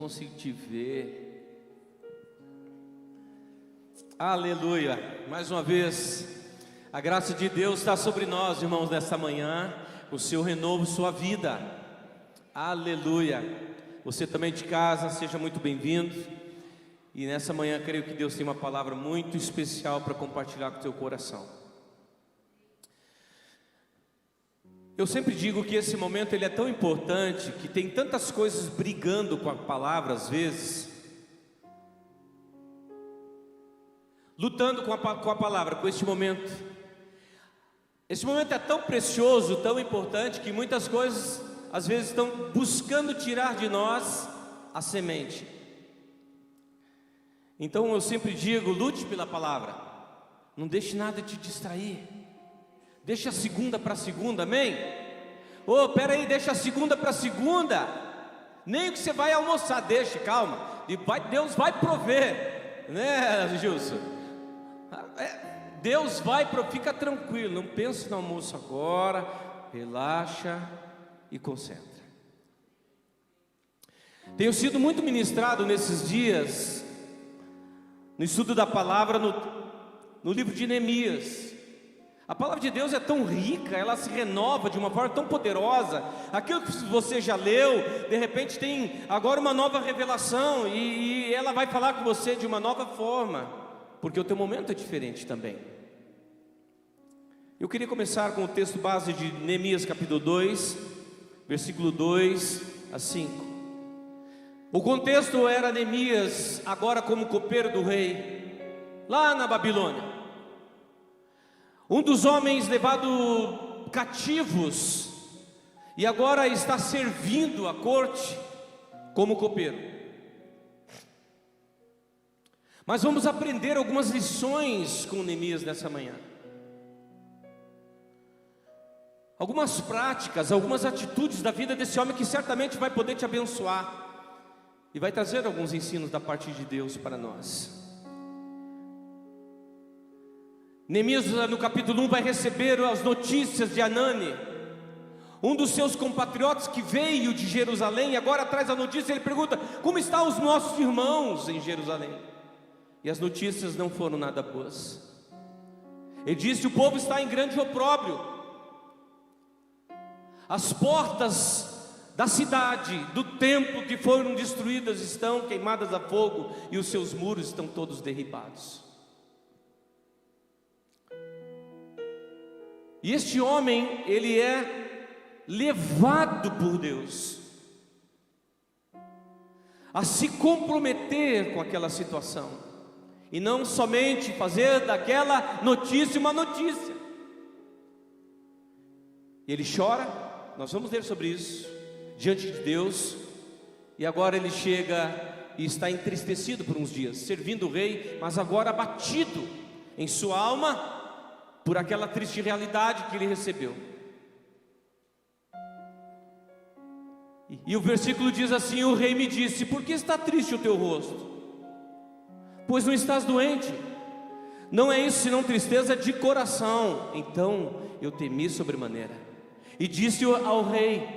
Consigo te ver. Aleluia. Mais uma vez, a graça de Deus está sobre nós, irmãos, nesta manhã. O seu renovo, sua vida. Aleluia. Você também de casa, seja muito bem-vindo. E nessa manhã, creio que Deus tem uma palavra muito especial para compartilhar com o teu coração. Eu sempre digo que esse momento ele é tão importante, que tem tantas coisas brigando com a palavra às vezes, lutando com a palavra, com este momento. Esse momento é tão precioso, tão importante, que muitas coisas às vezes estão buscando tirar de nós a semente. Então eu sempre digo, lute pela palavra, não deixe nada te distrair. Deixa a segunda para segunda, amém? Oh, peraí, deixa a segunda para segunda. Nem o que você vai almoçar, deixa, calma. Deus vai prover, né, Gilson? Deus vai prover, fica tranquilo, não pense no almoço agora. Relaxa e concentra. Tenho sido muito ministrado nesses dias, no estudo da palavra, no livro de Neemias. A palavra de Deus é tão rica, ela se renova de uma forma tão poderosa. Aquilo que você já leu, de repente tem agora uma nova revelação, e ela vai falar com você de uma nova forma, porque o teu momento é diferente também. Eu queria começar com o texto base de Neemias capítulo 2, versículo 2 a 5. O contexto era Neemias agora como copeiro do rei, lá na Babilônia. Um dos homens levado cativos, e agora está servindo a corte como copeiro. Mas vamos aprender algumas lições com Neemias nessa manhã. Algumas práticas, algumas atitudes da vida desse homem que certamente vai poder te abençoar e vai trazer alguns ensinos da parte de Deus para nós. Neemias no capítulo 1 vai receber as notícias de Anani, um dos seus compatriotas que veio de Jerusalém, e agora traz a notícia. Ele pergunta: como estão os nossos irmãos em Jerusalém? E as notícias não foram nada boas. Ele disse: o povo está em grande opróbrio, as portas da cidade, do templo que foram destruídas estão queimadas a fogo, e os seus muros estão todos derribados. E este homem, ele é levado por Deus a se comprometer com aquela situação, e não somente fazer daquela notícia uma notícia. Ele chora, nós vamos ler sobre isso, diante de Deus. E agora ele chega e está entristecido por uns dias, servindo o rei, mas agora abatido em sua alma por aquela triste realidade que ele recebeu. E o versículo diz assim: o rei me disse: por que está triste o teu rosto? Pois não estás doente? Não é isso senão tristeza de coração. Então eu temi sobremaneira e disse ao rei: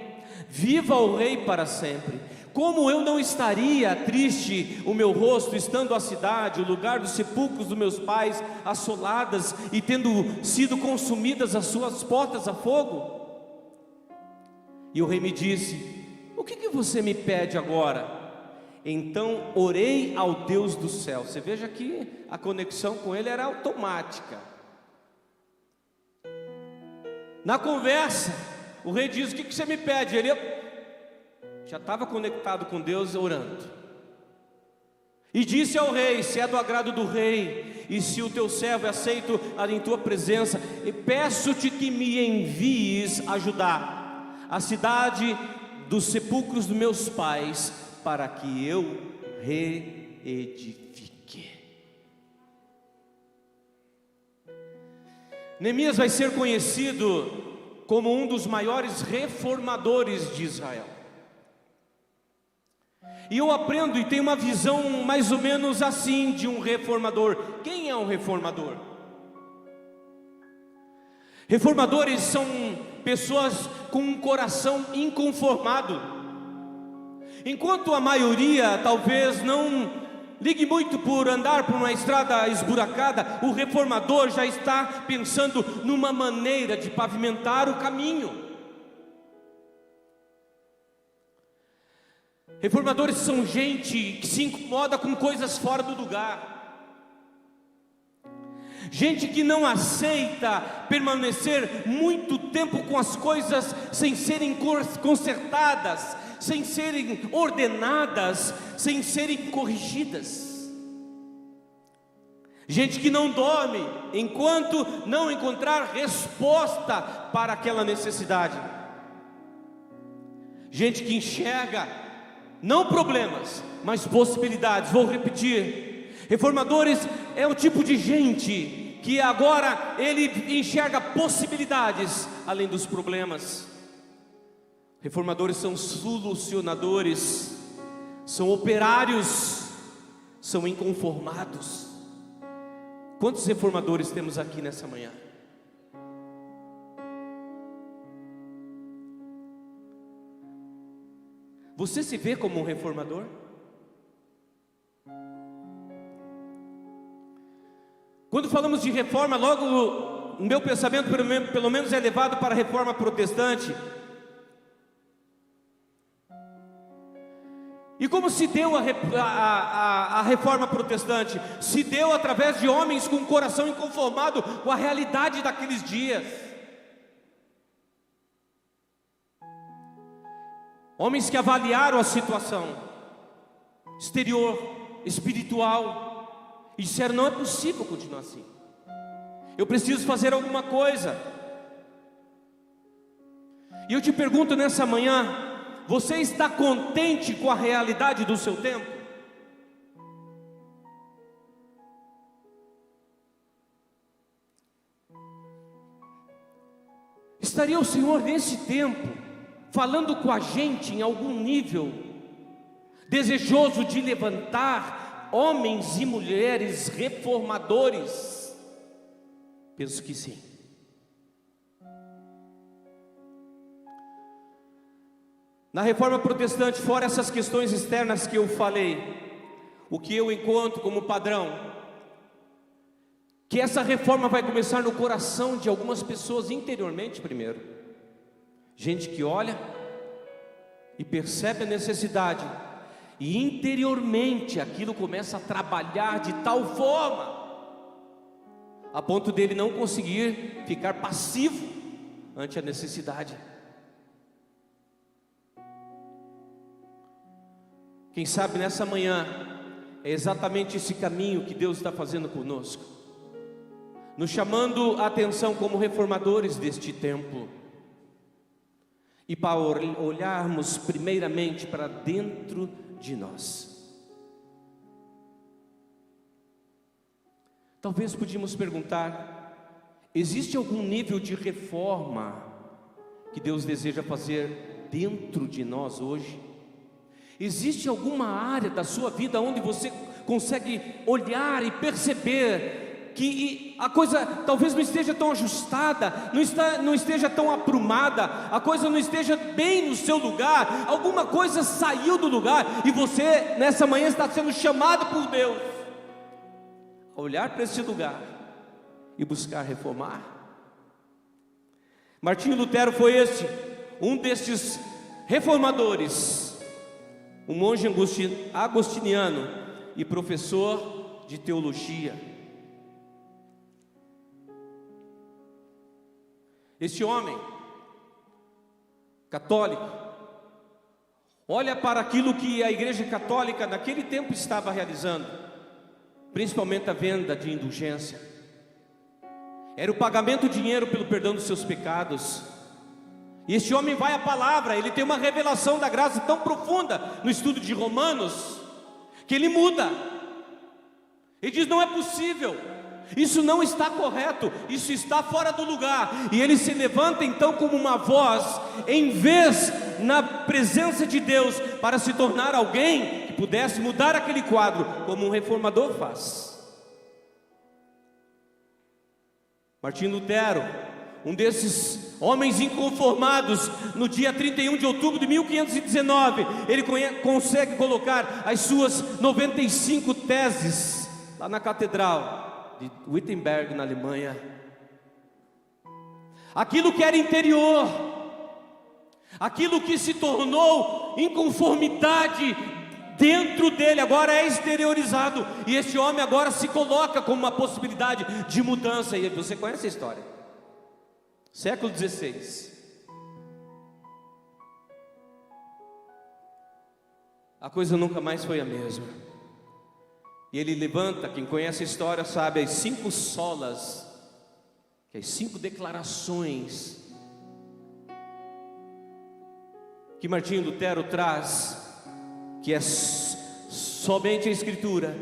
viva o rei para sempre. Como eu não estaria triste o meu rosto, estando a cidade, o lugar dos sepulcros dos meus pais, assoladas e tendo sido consumidas as suas portas a fogo? E o rei me disse: o que você me pede agora? Então orei ao Deus do céu. Você veja que a conexão com ele era automática. Na conversa, o rei diz: o que você me pede? Ele já estava conectado com Deus, orando. E disse ao rei: se é do agrado do rei, e se o teu servo é aceito em tua presença, e peço-te que me envies ajudar a cidade dos sepulcros dos meus pais, para que eu reedifique. Neemias vai ser conhecido como um dos maiores reformadores de Israel. E eu aprendo e tenho uma visão mais ou menos assim de um reformador. Quem é um reformador? Reformadores são pessoas com um coração inconformado, Enquanto a maioria talvez não ligue muito por andar por uma estrada esburacada, o reformador já está pensando numa maneira de pavimentar o caminho. Reformadores são gente que se incomoda com coisas fora do lugar. Gente que não aceita permanecer muito tempo com as coisas sem serem consertadas, sem serem ordenadas, sem serem corrigidas. Gente que não dorme enquanto não encontrar resposta para aquela necessidade. Gente que enxerga não problemas, mas possibilidades. Vou repetir: reformadores é o tipo de gente que agora ele enxerga possibilidades além dos problemas. Reformadores são solucionadores, são operários, são inconformados. Quantos reformadores temos aqui nessa manhã? Você se vê como um reformador? Quando falamos de reforma, logo o meu pensamento pelo menos é levado para a reforma protestante. E como se deu a reforma protestante? Se deu através de homens com o coração inconformado com a realidade daqueles dias. Homens que avaliaram a situação exterior, espiritual, e disseram: não é possível continuar assim. Eu preciso fazer alguma coisa. E eu te pergunto nessa manhã: você está contente com a realidade do seu tempo? Estaria o Senhor nesse tempo falando com a gente em algum nível, desejoso de levantar homens e mulheres reformadores? Penso que sim. Na reforma protestante, fora essas questões externas que eu falei, o que eu encontro como padrão, que essa reforma vai começar no coração de algumas pessoas interiormente primeiro. Gente que olha e percebe a necessidade, e interiormente aquilo começa a trabalhar de tal forma a ponto dele não conseguir ficar passivo ante a necessidade. Quem sabe nessa manhã é exatamente esse caminho que Deus está fazendo conosco, nos chamando a atenção como reformadores deste tempo, e para olharmos primeiramente para dentro de nós. Talvez podíamos perguntar: existe algum nível de reforma que Deus deseja fazer dentro de nós hoje? Existe alguma área da sua vida onde você consegue olhar e perceber que a coisa talvez não esteja tão ajustada, não esteja tão aprumada, a coisa não esteja bem no seu lugar, alguma coisa saiu do lugar, e você nessa manhã está sendo chamado por Deus a olhar para esse lugar e buscar reformar? Martinho Lutero foi um destes reformadores, um monge agostiniano e professor de teologia. Este homem católico olha para aquilo que a Igreja Católica naquele tempo estava realizando, principalmente a venda de indulgência. Era o pagamento de dinheiro pelo perdão dos seus pecados. E este homem vai à palavra, ele tem uma revelação da graça tão profunda no estudo de Romanos, que ele muda. Ele diz: não é possível, isso não está correto, isso está fora do lugar. E ele se levanta então como uma voz, em vez na presença de Deus, para se tornar alguém que pudesse mudar aquele quadro, como um reformador faz. Martinho Lutero, um desses homens inconformados, no dia 31 de outubro de 1519, ele consegue colocar as suas 95 teses lá na catedral de Wittenberg, na Alemanha. Aquilo que era interior, aquilo que se tornou inconformidade dentro dele, agora é exteriorizado, e este homem agora se coloca como uma possibilidade de mudança. E você conhece a história, século XVI. A coisa nunca mais foi a mesma. E ele levanta, quem conhece a história sabe, as 5 solas, as 5 declarações que Martinho Lutero traz, que é somente a Escritura,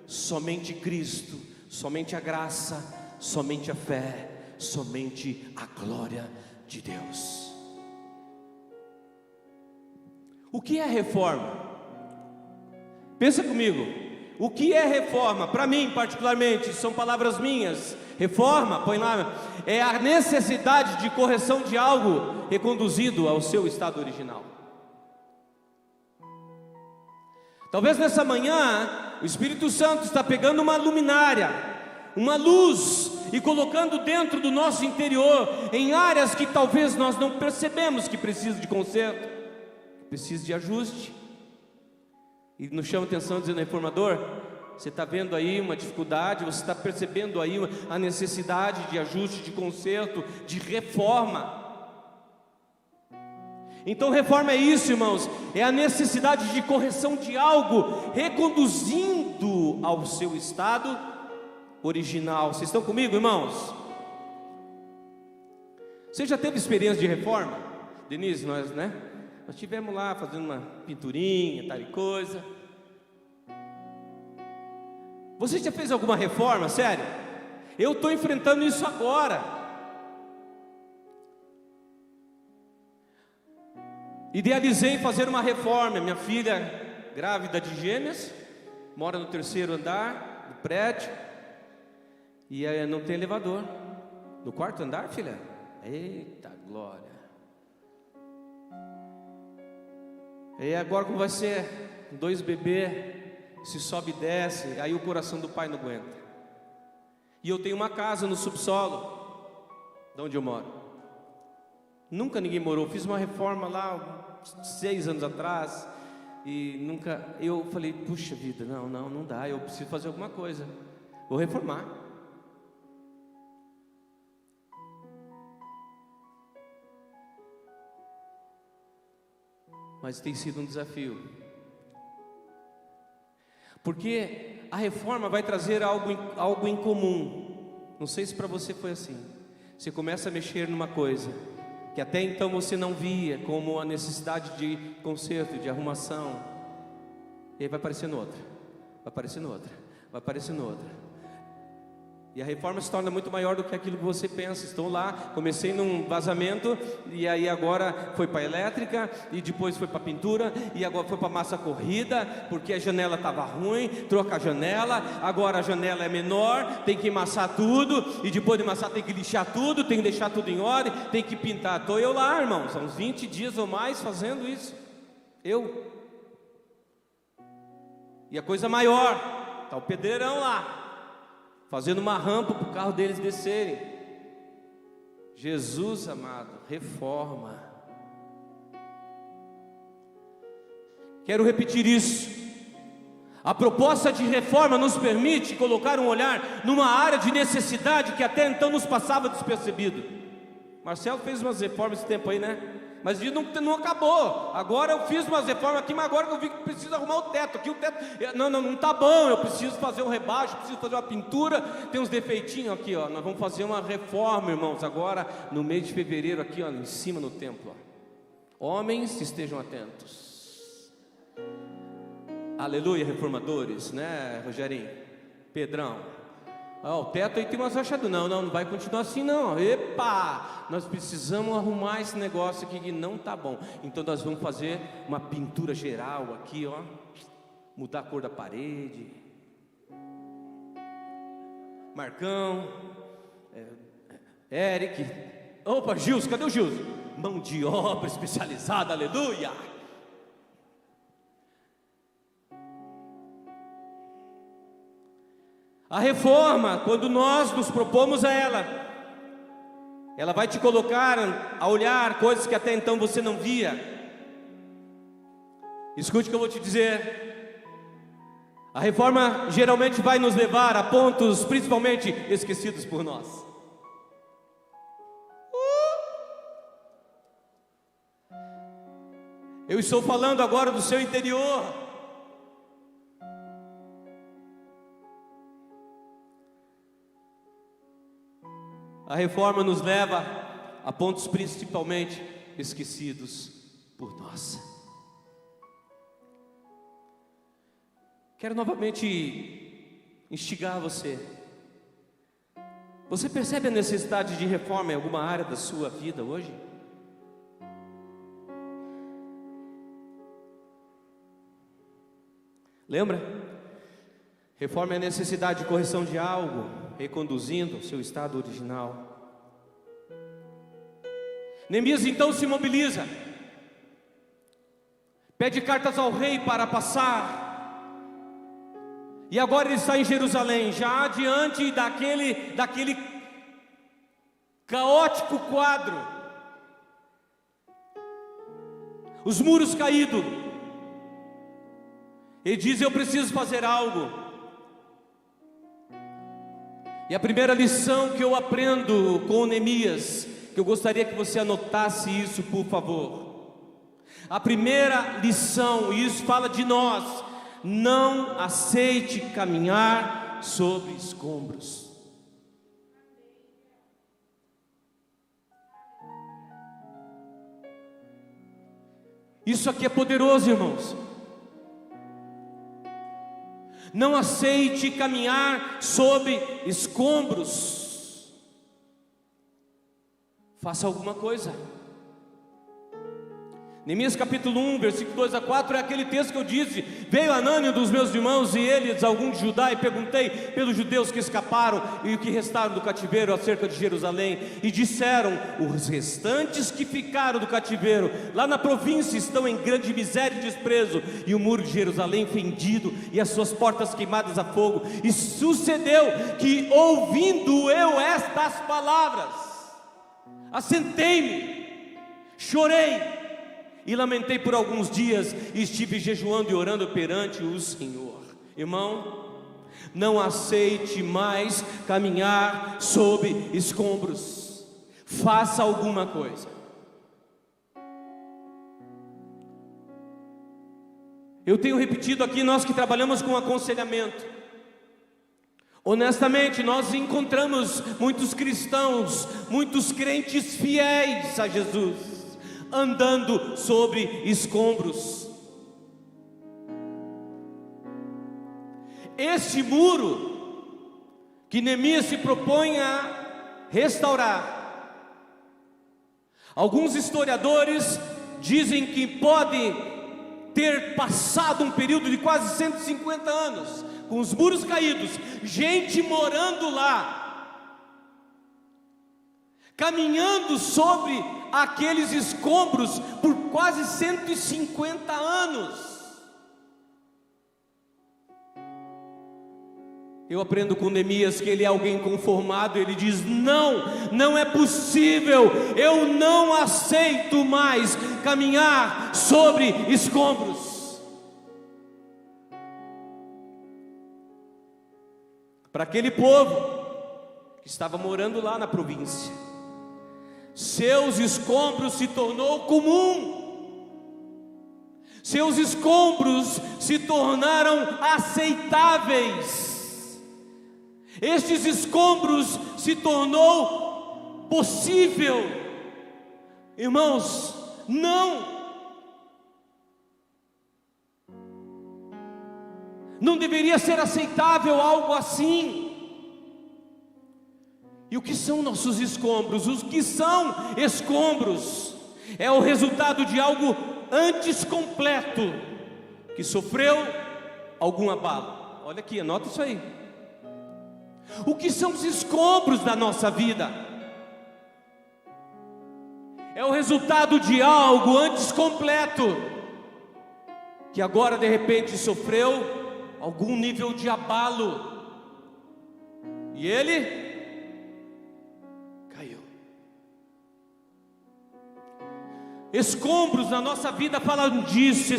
somente Cristo, somente a graça, somente a fé, somente a glória de Deus. O que é reforma? Pensa comigo, o que é reforma? Para mim particularmente, são palavras minhas. Reforma, põe lá, é a necessidade de correção de algo reconduzido ao seu estado original. Talvez nessa manhã o Espírito Santo está pegando uma luminária, uma luz, e colocando dentro do nosso interior, em áreas que talvez nós não percebemos que precisa de conserto, que precisa de ajuste. E nos chama atenção dizendo: reformador, você está vendo aí uma dificuldade, você está percebendo aí a necessidade de ajuste, de conserto, de reforma. Então reforma é isso, irmãos, é a necessidade de correção de algo, reconduzindo ao seu estado original. Vocês estão comigo, irmãos? Você já teve experiência de reforma? Denise, nós estivemos lá fazendo uma pinturinha, tal e coisa. Você já fez alguma reforma, sério? Eu estou enfrentando isso agora. Idealizei fazer uma reforma. Minha filha, grávida de gêmeas, mora no 3º andar do prédio, e aí não tem elevador. No 4º andar, filha? Eita glória! E agora como vai ser? 2 bebês, se sobe e desce, aí o coração do pai não aguenta. E eu tenho uma casa no subsolo, de onde eu moro. Nunca ninguém morou. Fiz uma reforma lá 6 anos atrás, e nunca. Eu falei: puxa vida, não dá, eu preciso fazer alguma coisa, vou reformar. Mas tem sido um desafio, porque a reforma vai trazer algo em comum. Não sei se para você foi assim. Você começa a mexer numa coisa que até então você não via como a necessidade de conserto, de arrumação, e aí vai aparecendo outra, vai aparecendo outra, vai aparecendo outra. E a reforma se torna muito maior do que aquilo que você pensa. Estou lá, comecei num vazamento, e aí agora foi para a elétrica, e depois foi para a pintura, e agora foi para a massa corrida, porque a janela estava ruim, troca a janela, agora a janela é menor, tem que amassar tudo, e depois de amassar tem que lixar tudo, tem que deixar tudo em ordem, tem que pintar. Estou eu lá, irmão, são uns 20 dias ou mais fazendo isso. E a coisa maior, está o pedreirão lá, fazendo uma rampa para o carro deles descerem. Jesus amado, reforma. Quero repetir isso. A proposta de reforma nos permite colocar um olhar numa área de necessidade que até então nos passava despercebido. Marcelo fez umas reformas esse tempo aí, né? Mas não acabou. Agora eu fiz umas reformas aqui, mas agora que eu vi que preciso arrumar o teto. Aqui o teto, não está bom. Eu preciso fazer um rebaixo, preciso fazer uma pintura. Tem uns defeitinhos aqui, ó. Nós vamos fazer uma reforma, irmãos, agora no mês de fevereiro, aqui, ó, em cima no templo, ó. Homens, estejam atentos. Aleluia, reformadores, né, Rogerinho? Pedrão. O teto aí tem umas rachaduras. Não vai continuar assim não. Epa, nós precisamos arrumar esse negócio aqui que não está bom. Então nós vamos fazer uma pintura geral aqui, ó. Mudar a cor da parede. Marcão, Eric, Opa, Gilson, cadê o Gilson? Mão de obra especializada, aleluia. A reforma, quando nós nos propomos a ela vai te colocar a olhar coisas que até então você não via. Escute o que eu vou te dizer. A reforma geralmente vai nos levar a pontos principalmente esquecidos por nós. Eu estou falando agora do seu interior. A reforma nos leva a pontos principalmente esquecidos por nós. Quero novamente instigar você. Você percebe a necessidade de reforma em alguma área da sua vida hoje? Lembra? Reforma é a necessidade de correção de algo, reconduzindo ao seu estado original. Neemias então se mobiliza, pede cartas ao rei para passar, e agora ele está em Jerusalém, já diante daquele caótico quadro, os muros caídos. Ele diz: eu preciso fazer algo. E a primeira lição que eu aprendo com Neemias, que eu gostaria que você anotasse isso, por favor. A primeira lição, e isso fala de nós: não aceite caminhar sobre escombros. Isso aqui é poderoso, irmãos. Não aceite caminhar sobre escombros. Faça alguma coisa. Neemias capítulo 1, versículo 2 a 4 é aquele texto que eu disse: veio Anani dos meus irmãos e eles, alguns de Judá, e perguntei pelos judeus que escaparam e o que restaram do cativeiro acerca de Jerusalém, e disseram: os restantes que ficaram do cativeiro lá na província estão em grande miséria e desprezo, e o muro de Jerusalém fendido e as suas portas queimadas a fogo. E sucedeu que, ouvindo eu estas palavras, assentei-me, chorei e lamentei por alguns dias, e estive jejuando e orando perante o Senhor. Irmão, não aceite mais caminhar sob escombros. Faça alguma coisa. Eu tenho repetido aqui, nós que trabalhamos com aconselhamento, honestamente, nós encontramos muitos cristãos, muitos crentes fiéis a Jesus, andando sobre escombros. Este muro que Neemias se propõe a restaurar, alguns historiadores dizem que pode ter passado um período de quase 150 anos, com os muros caídos, gente morando lá, caminhando sobre aqueles escombros por quase 150 anos. Eu aprendo com Neemias que ele é alguém conformado. Ele diz: não é possível, eu não aceito mais caminhar sobre escombros. Para aquele povo que estava morando lá na província, seus escombros se tornou comum, seus escombros se tornaram aceitáveis, estes escombros se tornou possível. Irmãos, não deveria ser aceitável algo assim. E o que são nossos escombros? Os que são escombros é o resultado de algo antes completo, que sofreu algum abalo. Olha aqui, anota isso aí. O que são os escombros da nossa vida? é o resultado de algo antes completo, que agora de repente sofreu algum nível de abalo, e ele caiu. Escombros na nossa vida falam disso,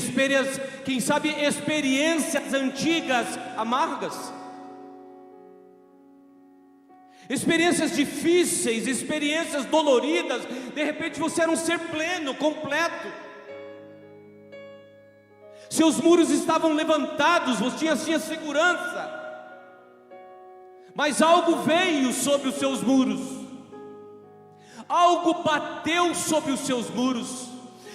quem sabe experiências antigas, amargas, experiências difíceis, experiências doloridas. De repente você era um ser pleno, completo, seus muros estavam levantados, você tinha segurança, mas algo veio sobre os seus muros, algo bateu sobre os seus muros,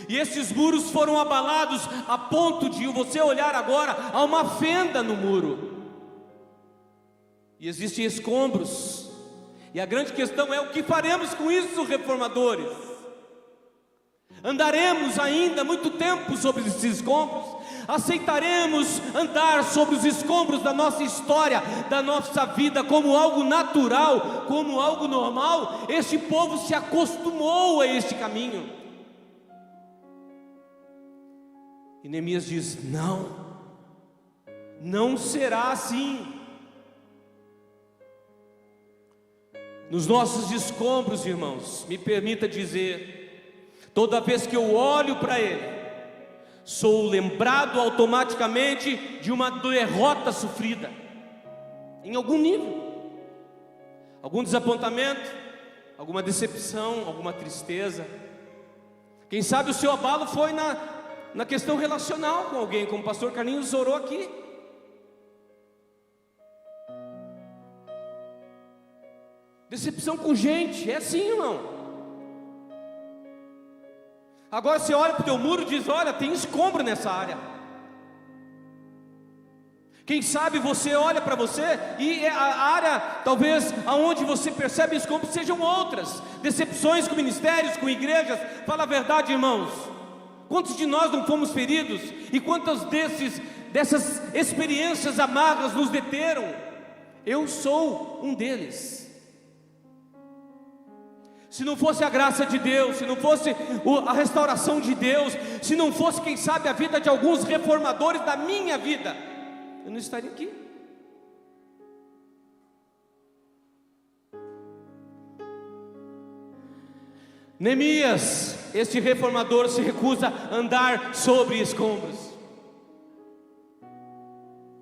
e esses muros foram abalados a ponto de você olhar agora a uma fenda no muro, e existem escombros, e a grande questão é: o que faremos com isso, reformadores? Andaremos ainda muito tempo sobre esses escombros? Aceitaremos andar sobre os escombros da nossa história, da nossa vida, como algo natural, como algo normal? Este povo se acostumou a este caminho. E Neemias diz: não será assim. Nos nossos escombros, irmãos, me permita dizer, toda vez que eu olho para ele, sou lembrado automaticamente de uma derrota sofrida, em algum nível, algum desapontamento, alguma decepção, alguma tristeza. Quem sabe o seu abalo foi na questão relacional com alguém, como o pastor Carlinhos orou aqui. Decepção com gente, é assim, irmão. Agora você olha para o teu muro e diz: olha, tem escombro nessa área. Quem sabe você olha para você e a área, talvez, aonde você percebe escombros sejam outras. Decepções com ministérios, com igrejas. Fala a verdade, irmãos. Quantos de nós não fomos feridos? E quantas dessas experiências amargas nos deteram? Eu sou um deles. Se não fosse a graça de Deus, se não fosse a restauração de Deus, se não fosse, quem sabe, a vida de alguns reformadores da minha vida, eu não estaria aqui. Neemias, este reformador, se recusa a andar sobre escombros.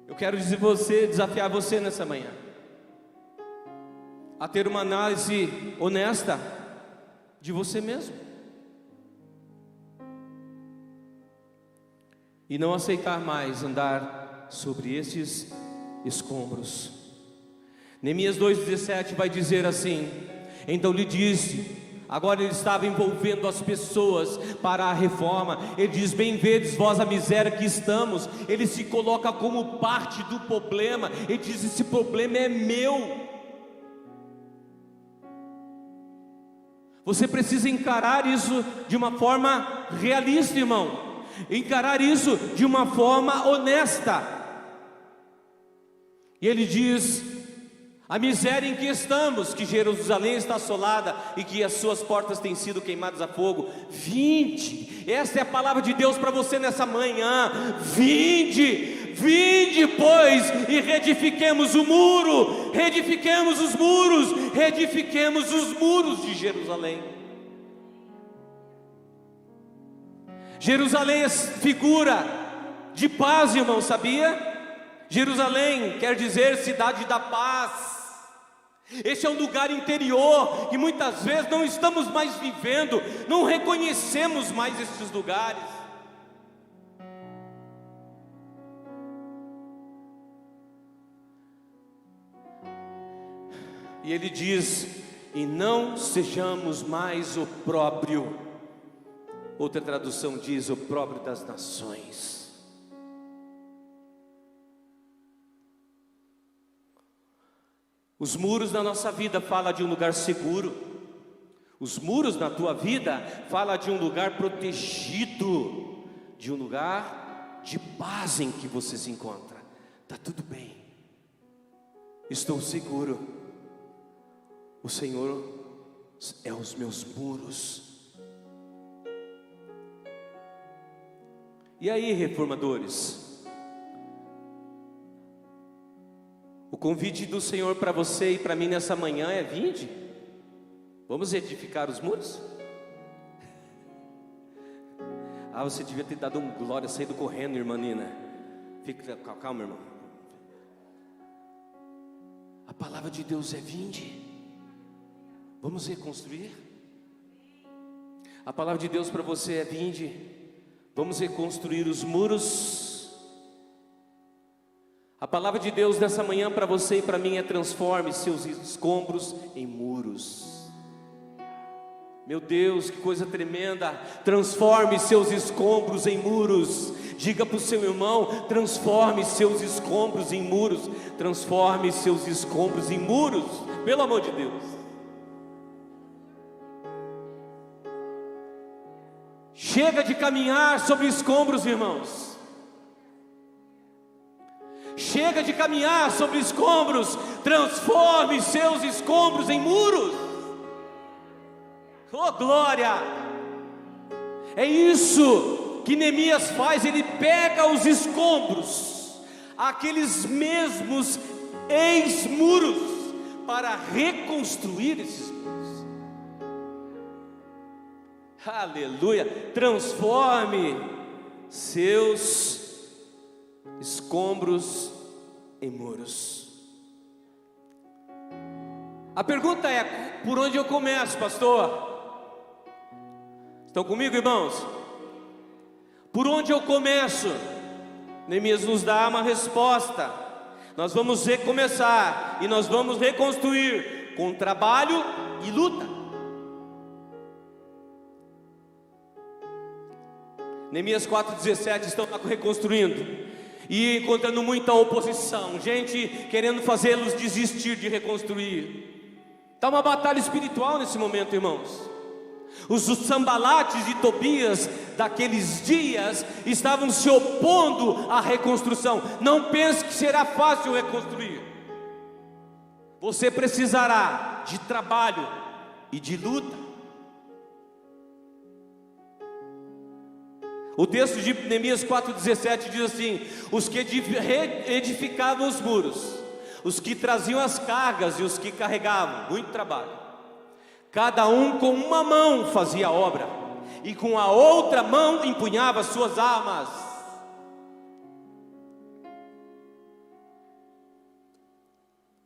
Eu quero desafiar você nessa manhã a ter uma análise honesta de você mesmo, e não aceitar mais andar sobre esses escombros. Neemias 2,17 vai dizer assim: então lhe disse, agora ele estava envolvendo as pessoas para a reforma. Ele diz: bem vedes vós a miséria que estamos. Ele se coloca como parte do problema. Ele diz: esse problema é meu. Você precisa encarar isso de uma forma realista, irmão. Encarar isso de uma forma honesta. E ele diz: a miséria em que estamos, que Jerusalém está assolada e que as suas portas têm sido queimadas a fogo. Vinde, essa é a palavra de Deus para você nessa manhã. Vinde, pois, e reedifiquemos o muro, reedifiquemos os muros de Jerusalém. Jerusalém é figura de paz, irmão, sabia? Jerusalém quer dizer cidade da paz. Este é um lugar interior que muitas vezes não estamos mais vivendo, não reconhecemos mais esses lugares. E ele diz: e não sejamos mais opróbrio. Outra tradução diz: opróbrio das nações. Os muros da nossa vida falam de um lugar seguro. Os muros na tua vida falam de um lugar protegido, de um lugar de paz em que você se encontra. Está tudo bem, estou seguro. O Senhor é os meus muros. E aí, reformadores? O convite do Senhor para você e para mim nessa manhã é: vinde, vamos edificar os muros? Ah, você devia ter dado um glória, saído correndo, irmã Nina. Fica calma, irmão. A palavra de Deus é: vinde, vamos reconstruir. A palavra de Deus para você é: vinde, vamos reconstruir os muros. A palavra de Deus nessa manhã para você e para mim é: transforme seus escombros em muros. Meu Deus, que coisa tremenda! Transforme seus escombros em muros. Diga para o seu irmão: transforme seus escombros em muros. Transforme seus escombros em muros, pelo amor de Deus. Chega de caminhar sobre escombros, irmãos. Chega de caminhar sobre escombros. Transforme seus escombros em muros. Oh, glória! É isso que Neemias faz. Ele pega os escombros, aqueles mesmos ex-muros, para reconstruir esses muros. Aleluia! Transforme seus escombros em muros. A pergunta é: por onde eu começo, pastor? Estão comigo, irmãos? Por onde eu começo? Neemias nos dá uma resposta. Nós vamos recomeçar e nós vamos reconstruir com trabalho e luta. Neemias 4,17, estão lá reconstruindo e encontrando muita oposição, gente querendo fazê-los desistir de reconstruir. Está uma batalha espiritual nesse momento, irmãos. Os Sanbalates e Tobias daqueles dias estavam se opondo à reconstrução. Não pense que será fácil reconstruir. Você precisará de trabalho e de luta. O texto de Neemias 4,17 diz assim: os que edificavam os muros, os que traziam as cargas e os que carregavam, muito trabalho. Cada um com uma mão fazia a obra, e com a outra mão empunhava suas armas.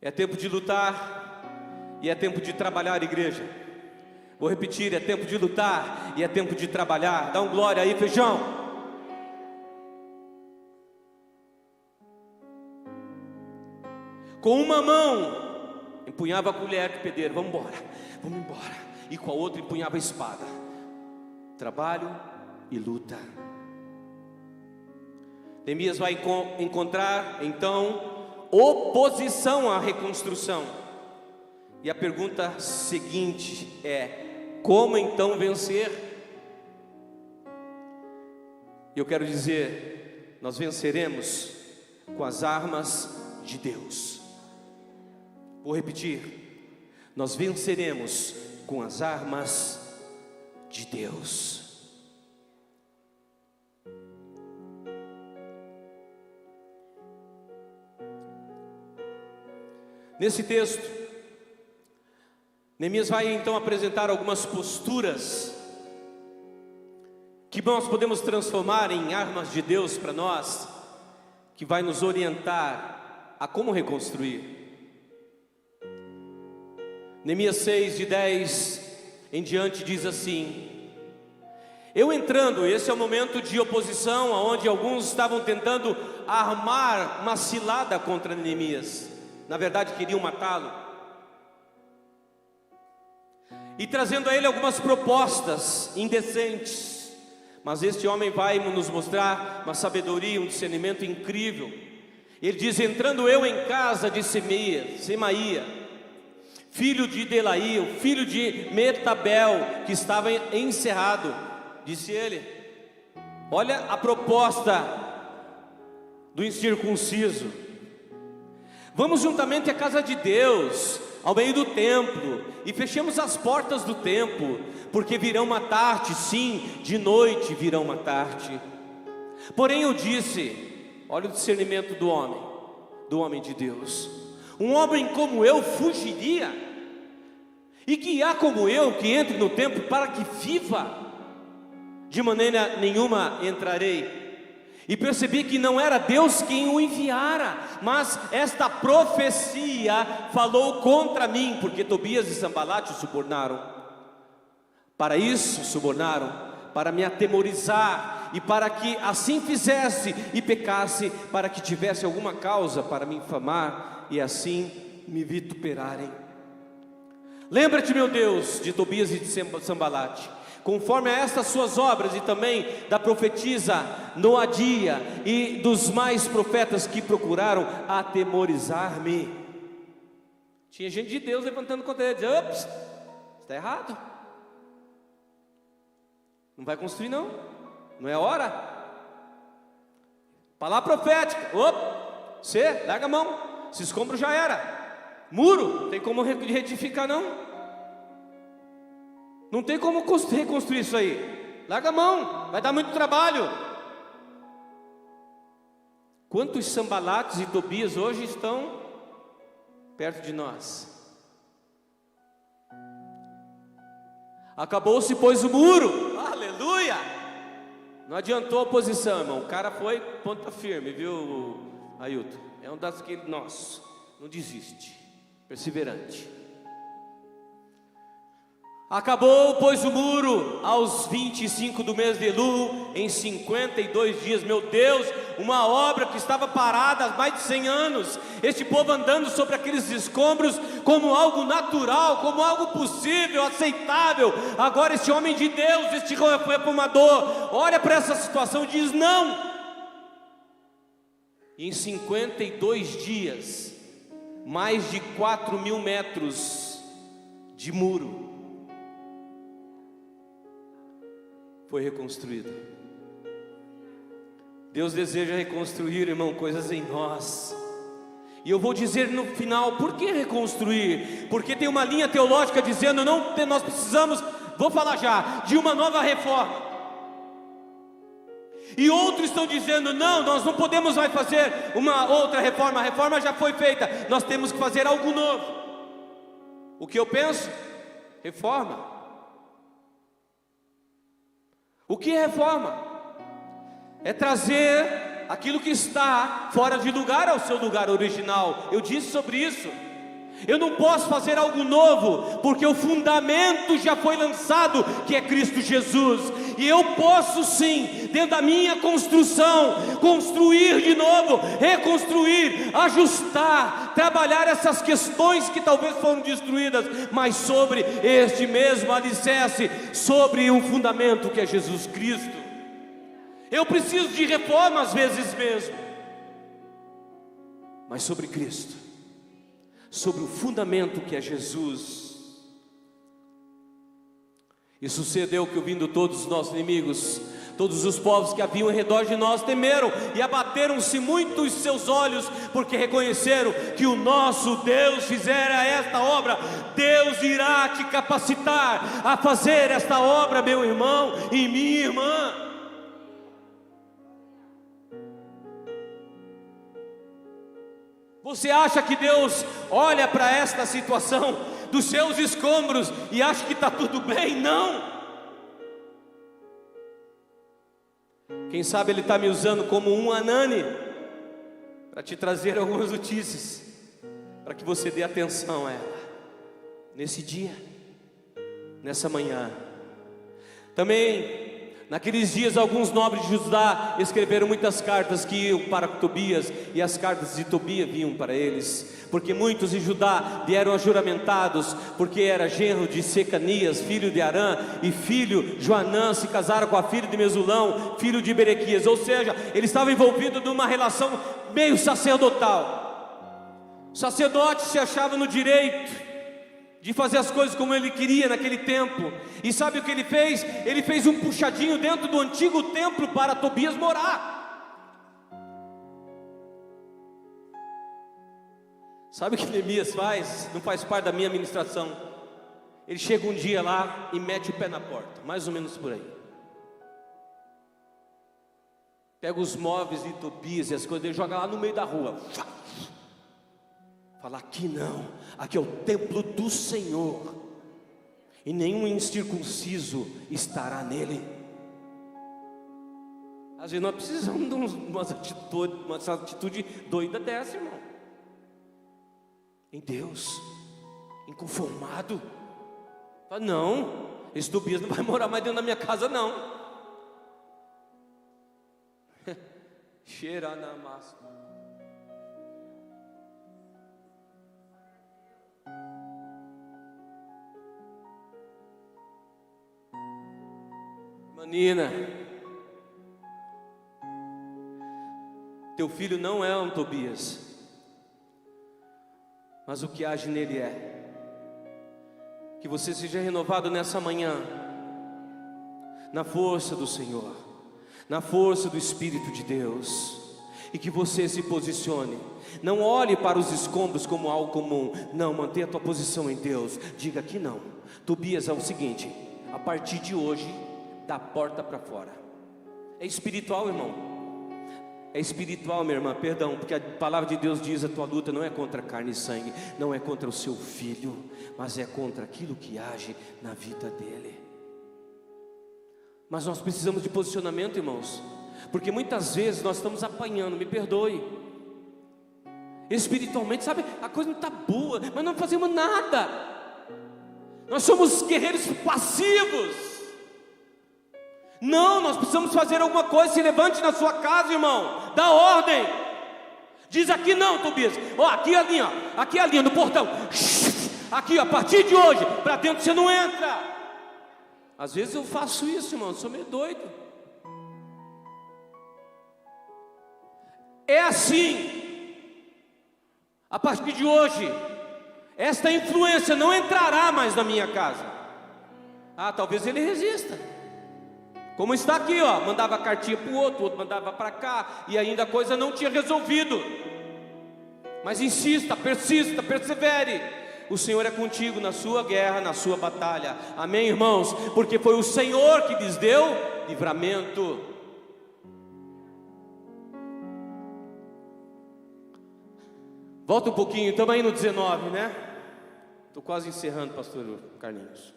É tempo de lutar e é tempo de trabalhar, igreja. Vou repetir: é tempo de lutar e é tempo de trabalhar. Dá um glória aí, feijão. Com uma mão empunhava a colher de pedreiro, vamos embora. E com a outra empunhava a espada. Trabalho e luta. Neemias vai encontrar então oposição à reconstrução. E a pergunta seguinte é: como então vencer? Eu quero dizer, nós venceremos com as armas de Deus. Vou repetir: nós venceremos com as armas de Deus. Nesse texto, Neemias vai então apresentar algumas posturas que nós podemos transformar em armas de Deus para nós, que vai nos orientar a como reconstruir. Neemias 6, de 10 em diante diz assim: eu entrando, esse é o momento de oposição, onde alguns estavam tentando armar uma cilada contra Neemias. Na verdade queriam matá-lo, e trazendo a ele algumas propostas indecentes. Mas este homem vai nos mostrar uma sabedoria, um discernimento incrível. Ele diz: entrando eu em casa de Semaia, filho de Delaí, o filho de Metabel, que estava encerrado, disse ele: olha a proposta do incircunciso. Vamos juntamente à casa de Deus, ao meio do templo, e fechemos as portas do templo, porque virão matar-te, sim, de noite virão matar-te. Porém eu disse, olha o discernimento do homem de Deus: um homem como eu fugiria? E que há como eu que entre no templo para que viva? De maneira nenhuma entrarei. E percebi que não era Deus quem o enviara, mas esta profecia falou contra mim, porque Tobias e Sanbalate o subornaram. Para isso subornaram, para me atemorizar, e para que assim fizesse e pecasse, para que tivesse alguma causa para me infamar, e assim me vituperarem. Lembra-te, meu Deus, de Tobias e de Sanbalate, conforme a estas suas obras, e também da profetisa Noadia e dos mais profetas que procuraram atemorizar-me. Tinha gente de Deus levantando contra ele, dizendo: ops, está errado, não vai construir não é hora. Palavra profética: opa, você, larga a mão, esse escombro já era. Muro, não tem como retificar não. Não tem como reconstruir isso aí. Larga a mão, vai dar muito trabalho. Quantos Sanbalates e Tobias hoje estão perto de nós? Acabou-se, pois, o muro. Aleluia! Não adiantou a oposição, irmão. O cara foi ponta firme, viu, Ailton? É um daqueles nossos. Não desiste, perseverante. Acabou, pois, o muro aos 25 do mês de Elu, em 52 dias. Meu Deus, uma obra que estava parada há mais de 100 anos. Este povo andando sobre aqueles escombros como algo natural, como algo possível, aceitável. Agora este homem de Deus, este reformador, olha para essa situação e diz: não. E em 52 dias, mais de 4.000 metros de muro foi reconstruído. Deus deseja reconstruir, irmão, coisas em nós. E eu vou dizer no final, por que reconstruir? Porque tem uma linha teológica dizendo, não, nós precisamos, vou falar já, de uma nova reforma. E outros estão dizendo, não, nós não podemos mais fazer uma outra reforma, a reforma já foi feita, nós temos que fazer algo novo. O que eu penso? Reforma. O que é reforma? É trazer aquilo que está fora de lugar ao seu lugar original. Eu disse sobre isso. Eu não posso fazer algo novo, porque o fundamento já foi lançado, que é Cristo Jesus. E eu posso sim, dentro da minha construção, construir de novo, reconstruir, ajustar, trabalhar essas questões que talvez foram destruídas, mas sobre este mesmo alicerce, sobre o fundamento que é Jesus Cristo. Eu preciso de reforma às vezes mesmo, mas sobre Cristo, sobre o fundamento que é Jesus. E sucedeu que, ouvindo todos os nossos inimigos, todos os povos que haviam em redor de nós temeram e abateram-se muito os seus olhos, porque reconheceram que o nosso Deus fizera esta obra. Deus irá te capacitar a fazer esta obra, meu irmão e minha irmã. Você acha que Deus olha para esta situação dos seus escombros e acha que está tudo bem? Não. Quem sabe Ele está me usando como um Anani para te trazer algumas notícias, para que você dê atenção a ela nesse dia, nessa manhã. Também naqueles dias, alguns nobres de Judá escreveram muitas cartas que iam para Tobias, e as cartas de Tobias vinham para eles, porque muitos em Judá vieram ajuramentados, porque era genro de Secanias, filho de Arã, e filho Joanã se casaram com a filha de Mesulão, filho de Berequias. Ou seja, ele estava envolvido numa relação meio sacerdotal. O sacerdote se achava no direito de fazer as coisas como ele queria naquele tempo. E sabe o que ele fez? Ele fez um puxadinho dentro do antigo templo para Tobias morar. Sabe o que Neemias faz? Não faz parte da minha administração. Ele chega um dia lá e mete o pé na porta, mais ou menos por aí. pega os móveis de Tobias e as coisas dele, joga lá no meio da rua. Fala: aqui não, aqui é o templo do Senhor, e nenhum incircunciso estará nele. Às vezes nós precisamos de uma atitude doida dessa, irmão. Em Deus, inconformado. Fala: não, esse Tobias não vai morar mais dentro da minha casa, não. Cheira na massa. Manina, teu filho não é um Tobias, mas o que age nele é. Que você seja renovado nessa manhã, na força do Senhor, na força do Espírito de Deus, e que você se posicione. Não olhe para os escombros como algo comum. Não, mantenha a tua posição em Deus. Diga que não. Tobias é o seguinte: a partir de hoje, da porta para fora. É espiritual, irmão. É espiritual, minha irmã, perdão, porque a palavra de Deus diz: a tua luta não é contra carne e sangue, não é contra o seu filho, mas é contra aquilo que age na vida dele. Mas nós precisamos de posicionamento, irmãos, porque muitas vezes nós estamos apanhando, me perdoe, espiritualmente, sabe, a coisa não está boa, mas não fazemos nada. Nós somos guerreiros passivos. Não, nós precisamos fazer alguma coisa. Se levante na sua casa, irmão, dá ordem. Diz: aqui não, Tobias, ó, aqui a linha, ó, aqui a linha no portão. Aqui, ó, a partir de hoje, para dentro você não entra. Às vezes eu faço isso, irmão, eu sou meio doido. É assim. A partir de hoje, esta influência não entrará mais na minha casa. Ah, talvez ele resista. Como está aqui, ó, mandava cartinha para o outro mandava para cá, e ainda a coisa não tinha resolvido. Mas insista, persista, persevere. O Senhor é contigo na sua guerra, na sua batalha. Amém, irmãos? Porque foi o Senhor que lhes deu livramento. Volta um pouquinho, estamos aí no 19, né? Estou quase encerrando, pastor Carlinhos.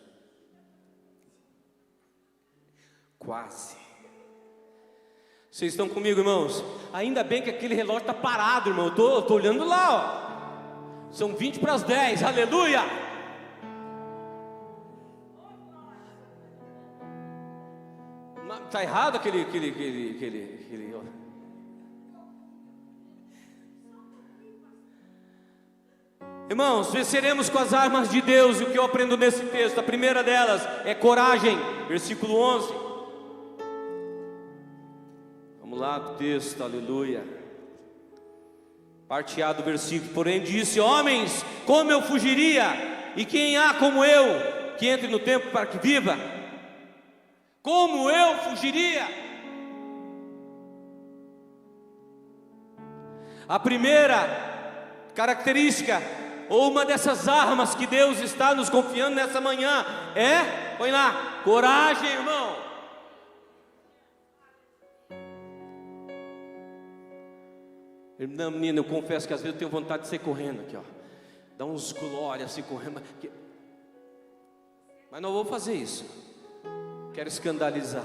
Quase. Vocês estão comigo, irmãos? Ainda bem que aquele relógio está parado, irmão. Eu estou olhando lá, ó. São 20 para as 10, aleluia. Está errado aquele. Irmãos, venceremos com as armas de Deus. E o que eu aprendo nesse texto? A primeira delas é coragem, versículo 11. Vamos lá do texto, aleluia. Parte A do versículo: porém disse: homens, como eu fugiria? E quem há como eu, que entre no tempo para que viva? Como eu fugiria? A primeira característica, ou uma dessas armas que Deus está nos confiando nessa manhã, é, põe lá, coragem, irmão. Não, menina, eu confesso que às vezes eu tenho vontade de sair correndo aqui, ó. Dá uns glórias assim correndo. Mas não vou fazer isso. Quero escandalizar.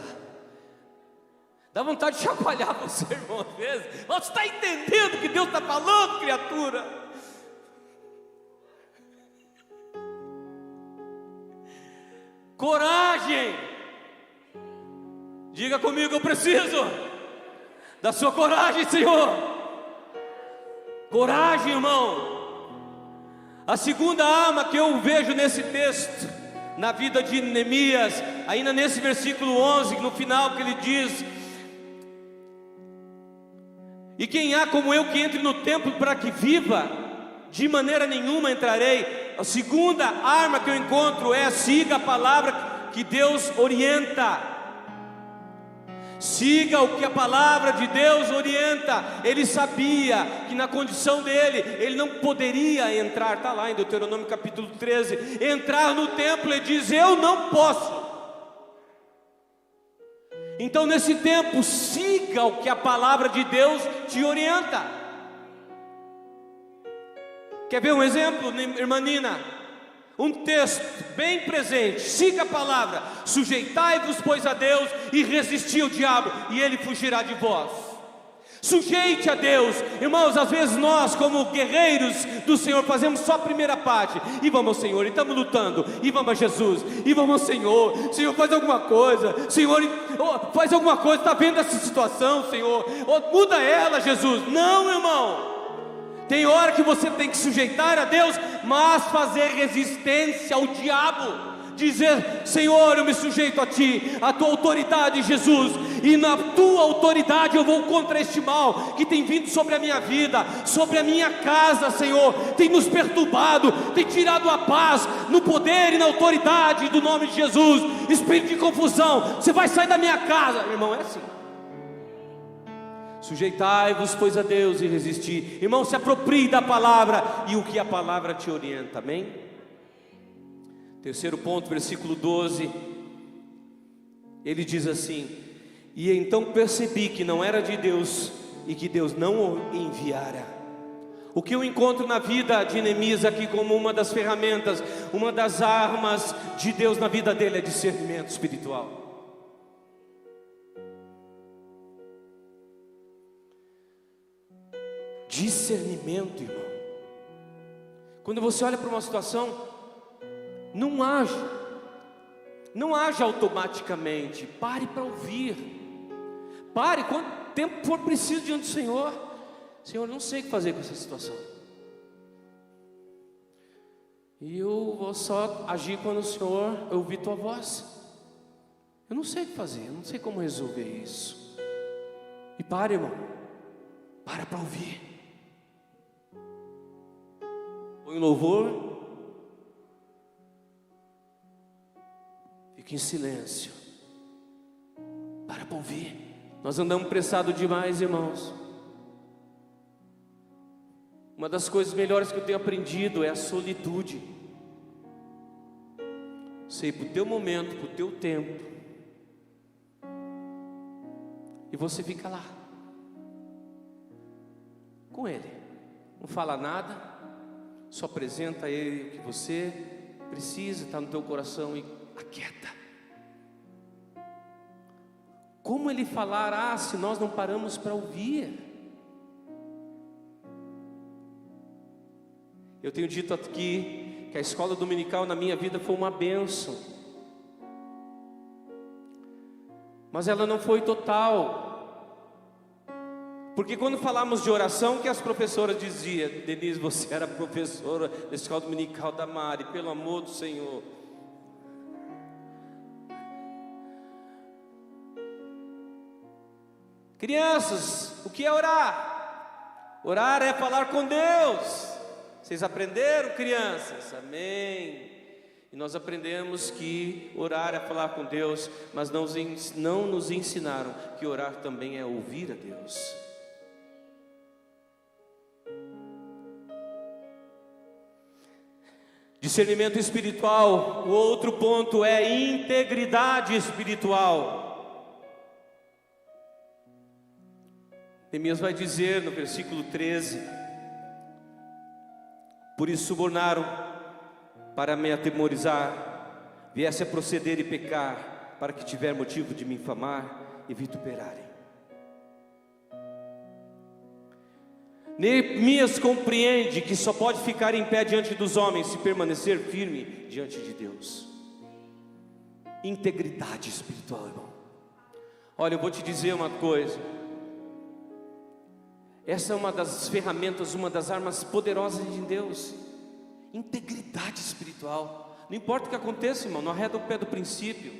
Dá vontade de chacoalhar você, irmão, às vezes. Você está entendendo o que Deus está falando, criatura? Coragem. Diga comigo: eu preciso da sua coragem, Senhor. Coragem, irmão. A segunda arma que eu vejo nesse texto, na vida de Neemias, ainda nesse versículo 11, no final, que ele diz: e quem há como eu que entre no templo para que viva? De maneira nenhuma entrarei. A segunda arma que eu encontro é: siga a palavra que Deus orienta. Siga o que a palavra de Deus orienta. Ele sabia que na condição dele, ele não poderia entrar. Está lá em Deuteronômio capítulo 13. Entrar no templo, ele diz: eu não posso. Então nesse tempo, siga o que a palavra de Deus te orienta. Quer ver um exemplo, irmã Nina? Um texto bem presente, siga a palavra: sujeitai-vos pois a Deus e resisti ao diabo, e ele fugirá de vós. Sujeite a Deus, irmãos. Às vezes nós, como guerreiros do Senhor, fazemos só a primeira parte, e vamos ao Senhor, e estamos lutando, e vamos a Jesus, e vamos ao Senhor. Senhor, faz alguma coisa, Senhor, faz alguma coisa, está vendo essa situação, Senhor, muda ela, Jesus. Não, irmão, tem hora que você tem que sujeitar a Deus, mas fazer resistência ao diabo. Dizer: Senhor, eu me sujeito a Ti, a Tua autoridade, Jesus, e na Tua autoridade eu vou contra este mal que tem vindo sobre a minha vida, sobre a minha casa, Senhor, tem nos perturbado, tem tirado a paz, no poder e na autoridade do nome de Jesus. Espírito de confusão, você vai sair da minha casa, irmão. É assim: sujeitai-vos pois a Deus e resisti. Irmão, se aproprie da palavra e o que a palavra te orienta, amém? Terceiro ponto, versículo 12, ele diz assim: e então percebi que não era de Deus e que Deus não o enviara. O que eu encontro na vida de Neemias aqui como uma das ferramentas, uma das armas de Deus na vida dele, é discernimento espiritual. Discernimento, irmão. Quando você olha para uma situação, não haja automaticamente. Pare para ouvir. Pare quanto tempo for preciso diante do Senhor. Senhor, não sei o que fazer com essa situação, e eu vou só agir quando o Senhor ouvir tua voz. Eu não sei o que fazer, eu não sei como resolver isso. E pare, irmão. Para ouvir. Põe um louvor, fique em silêncio, para ouvir. Nós andamos apressados demais, irmãos. Uma das coisas melhores que eu tenho aprendido é a solitude. Sei para o teu momento, para o teu tempo, e você fica lá com Ele, não fala nada, só apresenta a Ele o que você precisa, está no teu coração, e aquieta. Como Ele falará se nós não paramos para ouvir? Eu tenho dito aqui que a escola dominical na minha vida foi uma bênção, mas ela não foi total, porque quando falamos de oração, que as professoras diziam: Denise, você era professora da escola dominical da Mari, pelo amor do Senhor. Crianças, o que é orar? Orar é falar com Deus. Vocês aprenderam, crianças? Amém. E nós aprendemos que orar é falar com Deus, mas não nos ensinaram que orar também é ouvir a Deus. Discernimento espiritual. O outro ponto é integridade espiritual. Neemias vai dizer no versículo 13: por isso subornaram para me atemorizar, viesse a proceder e pecar, para que tiver motivo de me infamar e vituperarem. Neemias compreende que só pode ficar em pé diante dos homens se permanecer firme diante de Deus. Integridade espiritual, irmão. Olha, eu vou te dizer uma coisa. Essa é uma das ferramentas, uma das armas poderosas de Deus. Integridade espiritual. Não importa o que aconteça, irmão, não arreda o pé do princípio,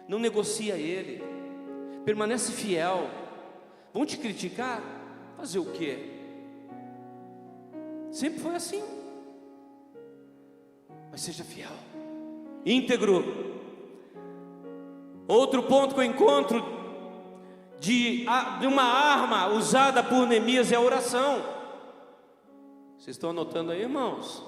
não negocia ele, permanece fiel. Vão te criticar? Fazer o quê? Sempre foi assim. Mas seja fiel, íntegro. Outro ponto que eu encontro de uma arma usada por Neemias é a oração. Vocês estão anotando aí, irmãos?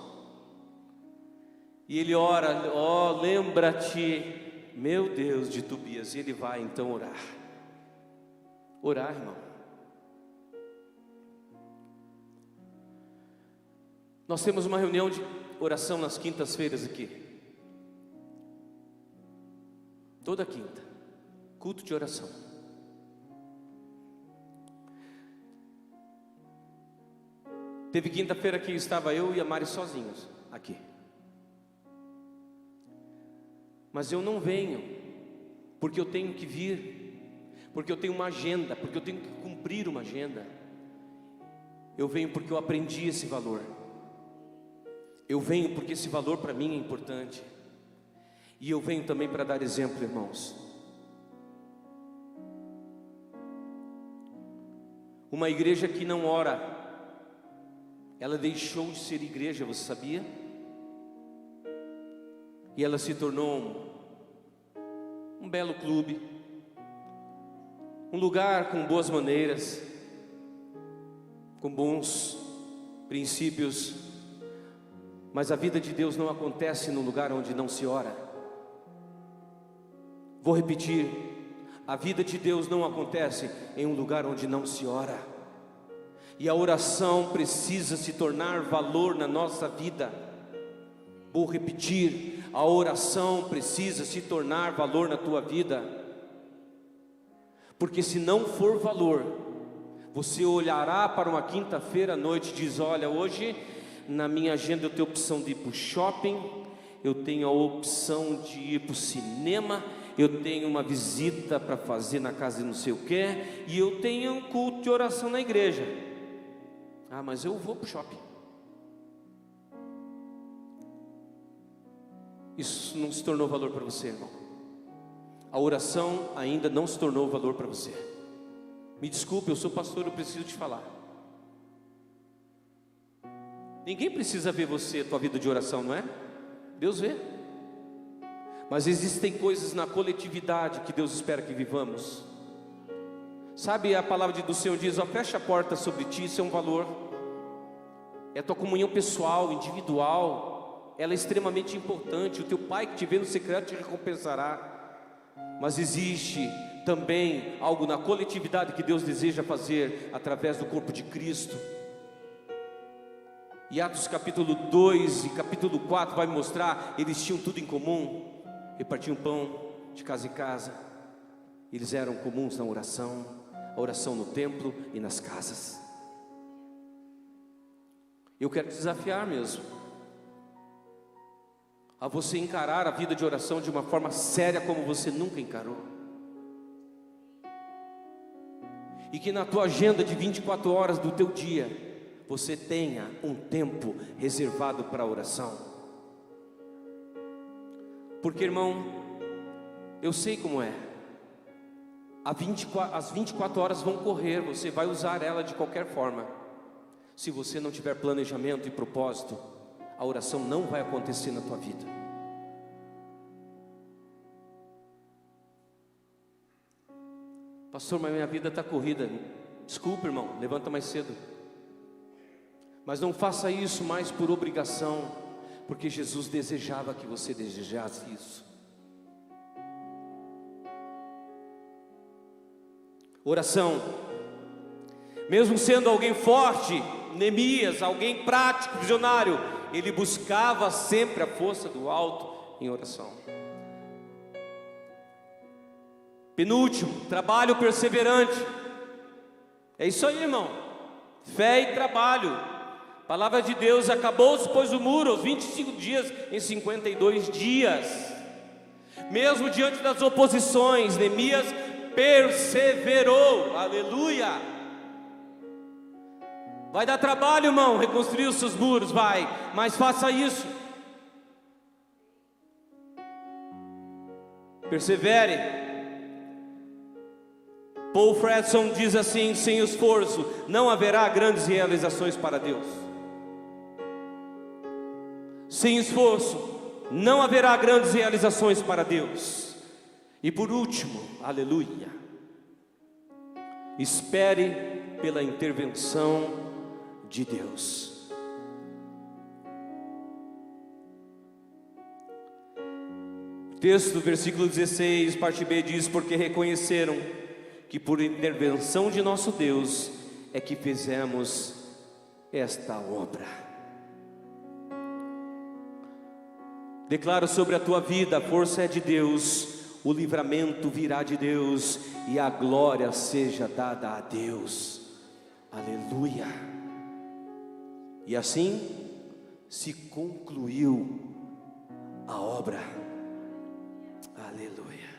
E ele ora: ó, lembra-te, meu Deus, de Tobias. E ele vai então orar. Orar, irmão. Nós temos uma reunião de oração nas quintas-feiras aqui. Toda quinta, culto de oração. Teve quinta-feira que estava eu e a Mari sozinhos aqui. Mas eu não venho porque eu tenho que vir, porque eu tenho uma agenda, porque eu tenho que cumprir uma agenda. Eu venho porque eu aprendi esse valor. Eu venho porque esse valor para mim é importante. E eu venho também para dar exemplo, irmãos. Uma igreja que não ora, ela deixou de ser igreja, você sabia? E ela se tornou um belo clube, um lugar com boas maneiras, com bons princípios, mas a vida de Deus não acontece no lugar onde não se ora. Vou repetir, a vida de Deus não acontece em um lugar onde não se ora. E a oração precisa se tornar valor na nossa vida. Vou repetir, a oração precisa se tornar valor na tua vida. Porque se não for valor, você olhará para uma quinta-feira à noite e diz: olha, hoje na minha agenda eu tenho a opção de ir para o shopping, eu tenho a opção de ir para o cinema, eu tenho uma visita para fazer na casa de não sei o que, e eu tenho um culto de oração na igreja. Ah, mas eu vou para o shopping. Isso não se tornou valor para você, irmão. A oração ainda não se tornou valor para você. Me desculpe, eu sou pastor, eu preciso te falar. Ninguém precisa ver você, tua vida de oração, não é? Deus vê. Mas existem coisas na coletividade que Deus espera que vivamos. Sabe, a palavra do Senhor diz: ó, fecha a porta sobre ti, isso é um valor. É a tua comunhão pessoal, individual. Ela é extremamente importante. O teu pai que te vê no secreto te recompensará. Mas existe também algo na coletividade que Deus deseja fazer através do corpo de Cristo. E Atos capítulo 2 e capítulo 4 vai mostrar, eles tinham tudo em comum, repartiam pão de casa em casa, eles eram comuns na oração, a oração no templo e nas casas. Eu quero te desafiar mesmo, a você encarar a vida de oração de uma forma séria como você nunca encarou. E que na tua agenda de 24 horas do teu dia, você tenha um tempo reservado para a oração. Porque, irmão, eu sei como é. As 24 horas vão correr, você vai usar ela de qualquer forma. Se você não tiver planejamento e propósito, a oração não vai acontecer na tua vida. Pastor, mas minha vida está corrida. Desculpa, irmão, levanta mais cedo. Mas não faça isso mais por obrigação, porque Jesus desejava que você desejasse isso. Oração. Mesmo sendo alguém forte, Neemias, alguém prático, visionário, ele buscava sempre a força do alto em oração. Penúltimo, trabalho perseverante. É isso aí, irmão. Fé e trabalho. A palavra de Deus: acabou-se, pois, o muro, aos 25 dias, em 52 dias. Mesmo diante das oposições, Neemias perseverou. Aleluia. Vai dar trabalho, irmão, reconstruir os seus muros, vai, mas faça isso. Persevere. Paul Fredson diz assim: sem esforço não haverá grandes realizações para Deus. Sem esforço não haverá grandes realizações para Deus. E por último, aleluia, espere pela intervenção de Deus. O texto do versículo 16, parte B, diz: porque reconheceram que por intervenção de nosso Deus é que fizemos esta obra. Declaro sobre a tua vida: a força é de Deus, o livramento virá de Deus e a glória seja dada a Deus. Aleluia. E assim se concluiu a obra. Aleluia.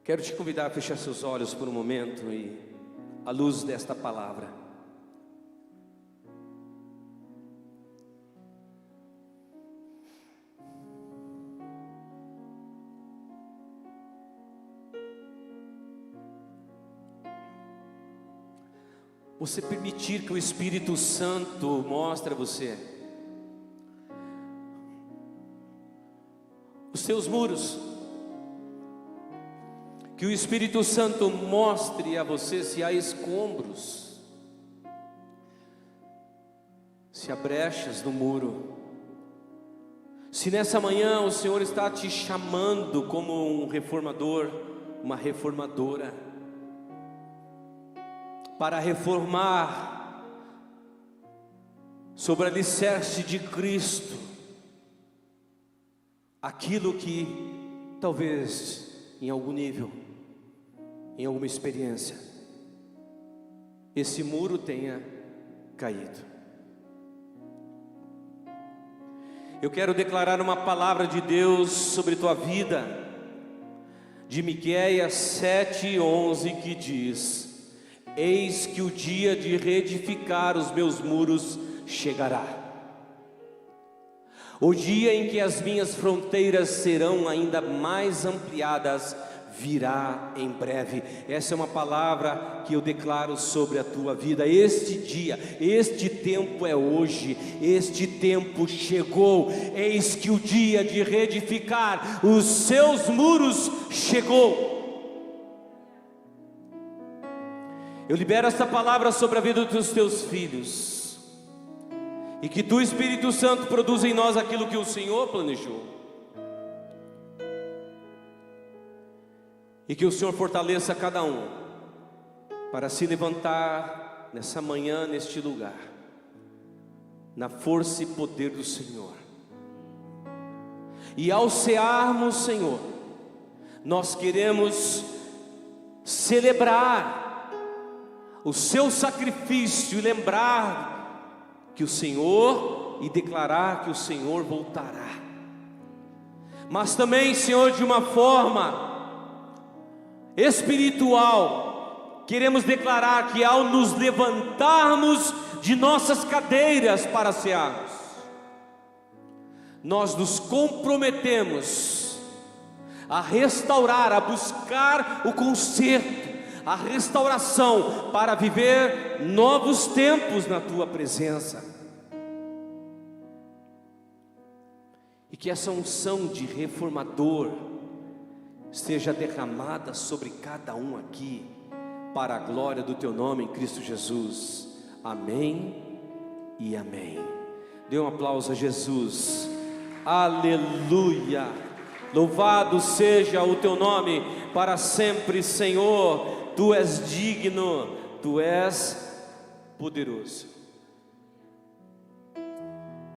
Quero te convidar a fechar seus olhos por um momento e, à luz desta palavra, você permitir que o Espírito Santo mostre a você os seus muros, que o Espírito Santo mostre a você se há escombros, se há brechas no muro, se nessa manhã o Senhor está te chamando como um reformador, uma reformadora, para reformar sobre o alicerce de Cristo aquilo que talvez em algum nível, em alguma experiência, esse muro tenha caído. Eu quero declarar uma palavra de Deus sobre tua vida, de Miqueias 7:11, que diz: eis que o dia de reedificar os meus muros chegará. O dia em que as minhas fronteiras serão ainda mais ampliadas virá em breve. Essa é uma palavra que eu declaro sobre a tua vida. Este dia, este tempo é hoje, este tempo chegou. Eis que o dia de reedificar os seus muros chegou. Eu libero essa palavra sobre a vida dos teus filhos, e que tu, Espírito Santo, produza em nós aquilo que o Senhor planejou, e que o Senhor fortaleça cada um para se levantar nessa manhã, neste lugar, na força e poder do Senhor. E ao cearmos, Senhor, nós queremos celebrar o seu sacrifício e lembrar que o Senhor, e declarar que o Senhor voltará. Mas também, Senhor, de uma forma espiritual, queremos declarar que ao nos levantarmos de nossas cadeiras para cearmos, nós nos comprometemos a restaurar, a buscar o conserto, a restauração, para viver novos tempos na tua presença. E que essa unção de reformador seja derramada sobre cada um aqui, para a glória do teu nome em Cristo Jesus. Amém e amém. Dê um aplauso a Jesus. Aleluia. Louvado seja o teu nome para sempre, Senhor. Tu és digno, tu és poderoso.